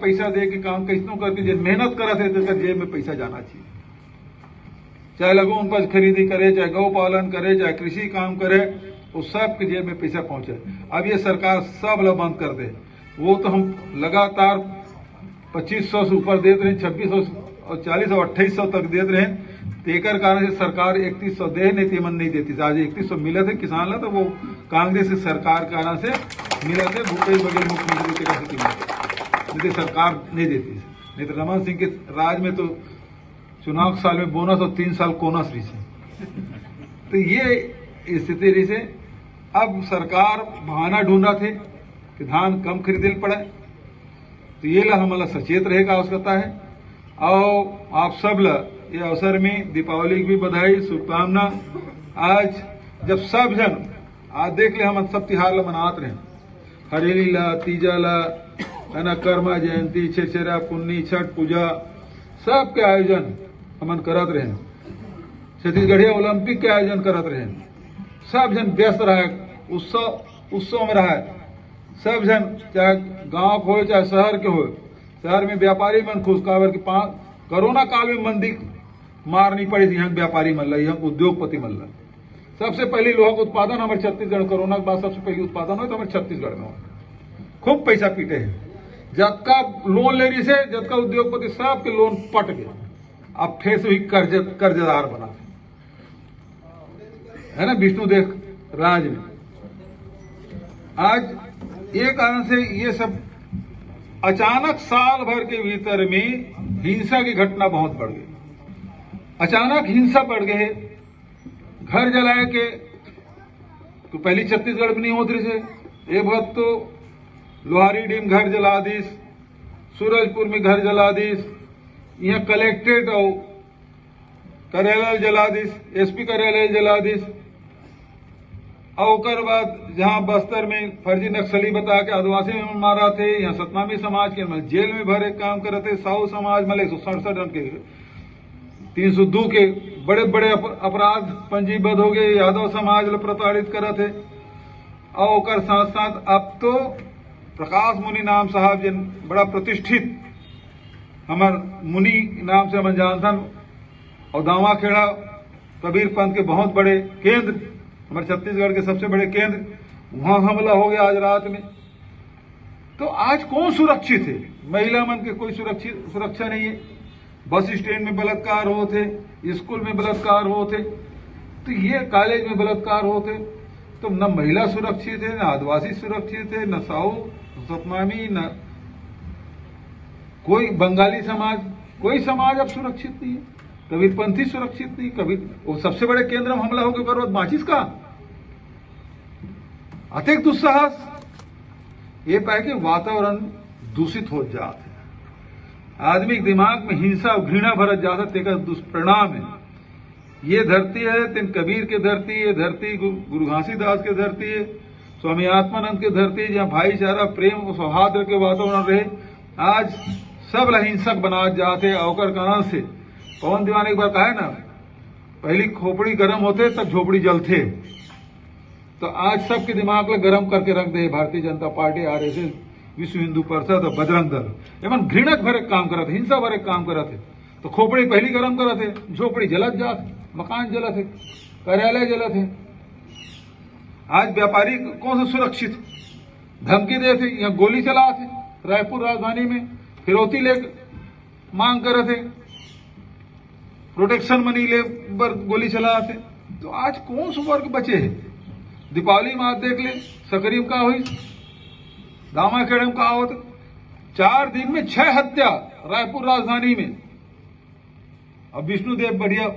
पैसा दे के काम कैसनो करके जे मेहनत करत है तो जेब में पैसा जाना चाहिए। चाहे लघु उपज खरीदी करे, चाहे गौ पालन करे, चाहे कृषि काम करे, उस सब के जेब में पैसा पहुंचे। अब ये सरकार सब ला बंद कर दे। वो तो हम लगातार 2500 से ऊपर देते रहे, 2600 और 40 और 2800 तक देते रहे। तेकर कारण से सरकार 3100 दे नहीं थी, मन नहीं देती। आज 3100 मिले थे किसान ला, तो वो कांग्रेस की सरकार के कारण से मिले थे। भूपेश बघेल मुख्यमंत्री के नहीं तो सरकार नहीं देती। नहीं तो रमन सिंह के राज में तो चुनाव साल में बोनस और 3 साल कोनस रही से। तो ये स्थिति रही से। अब सरकार बहाना ढूंढा थे कि धान कम खरीदे पड़े, तो ये ला हमारा सचेत रहेगा आवश्यकता है। और आप सब ला ये अवसर में दीपावली की भी बधाई शुभकामना। आज जब सब जन आज देख ले हम सब त्योहार ला मनात रहे, हरेली ला, तीजा ला, है ना, कर्मा जयंती, छेरा पुन्नी, छठ पूजा, सब के आयोजन हमन करत रहे। छत्तीसगढ़िया ओलंपिक के आयोजन करत रहे। सब जन व्यस्त रहे, उत्सव में रहे। सब जन चाहे गांव के हो चाहे शहर के हो, शहर में व्यापारी मन खुश काबर कि कोरोना काल में मंदी मार नहीं पड़ी थी यहाँ व्यापारी मन ला, यहाँ उद्योगपति मन ला। सबसे पहले लोहा का उत्पादन हमारे छत्तीसगढ़, कोरोना के बाद सबसे पहले उत्पादन हो तो हमारे छत्तीसगढ़ में हो। खूब पैसा पीटे है। जबका लोन ले रही से, जबका उद्योगपति सब के लोन पट गए। अब फिर से ही कर्जदार बना है ना विष्णुदेव राज में। आज ये कारण से ये सब अचानक साल भर के भीतर में हिंसा की घटना बहुत बढ़ गई। अचानक हिंसा बढ़ गई। घर जलाए के तो पहली छत्तीसगढ़ में नहीं होती रही से। एक वक्त तो लोहारी डीम घर जला दीस, सूरजपुर में घर जला दीस, यहाँ कलेक्ट्रेट और कार्यालय जला दीस, एसपी कार्यालय जला दीस। और बाद जहां बस्तर में फर्जी नक्सली बता के आदिवासी में मारा थे, यहाँ सतनामी समाज के जेल में भरे काम करे थे। साहू समाज में 167 रन के 302 के बड़े बड़े अपराध पंजीबद्ध हो गए। यादव समाज प्रताड़ित करे थे। और साथ साथ अब तो प्रकाश मुनि नाम साहब जिन बड़ा प्रतिष्ठित हमार मुनि नाम से हम जानथन, और दावाखेड़ा कबीर पंथ के बहुत बड़े केंद्र, हमारे छत्तीसगढ़ के सबसे बड़े केंद्र, वहां हमला हो गया आज रात में। तो आज कौन सुरक्षित है? महिला मन के कोई सुरक्षा नहीं है। बस स्टैंड में बलात्कार होते, स्कूल में बलात्कार होते, तो ये कॉलेज में बलात्कार होते। तो न महिला सुरक्षित है, न आदिवासी सुरक्षित है, न साहू सतनामी, न कोई बंगाली समाज, कोई समाज अब सुरक्षित नहीं है। कबीरपंथी सुरक्षित नहीं। कभी वो सबसे बड़े केंद्र में हमला होकर करो माचिस का अतिक दुस्साहस, ये पाए कि वातावरण दूषित हो जाता है। आदमी के दिमाग में हिंसा और घृणा भरत जाता, तेका दुष्परिणाम है। ये धरती है तीन कबीर की धरती, ये धरती गुरु घासीदास की धरती है, स्वामी आत्मानंद की धरती, जहाँ भाईचारा, प्रेम और सौहार्द के वातावरण रहे। आज सब हिंसक बना जाते। अवकर कारण से पवन दीवाने एक बार कहा है ना, पहली खोपड़ी गर्म होते तब झोपड़ी जलते। तो आज सबके दिमाग में गर्म करके रख दे भारतीय जनता पार्टी, आरएसएस, विश्व हिंदू परिषद और बजरंग दल। एवं घृणक भरे काम करते, हिंसा भरे काम करते। तो खोपड़ी पहली गर्म करते, झोपड़ी जलत जात, मकान जलत है, कार्यालय जलत है। आज व्यापारी कौन सा सुरक्षित? धमकी देते, यहाँ गोली चलाते। रायपुर राजधानी में फिरौती ले मांग करे थे, प्रोटेक्शन मनी ले पर गोली चलाते। तो आज कौन सा वर्ग बचे है? दीपावली में आज देख ले सकरी में का हुई, दामाखेड़े में का होता। 4 दिन में 6 हत्या रायपुर राजधानी में। अब विष्णुदेव बढ़िया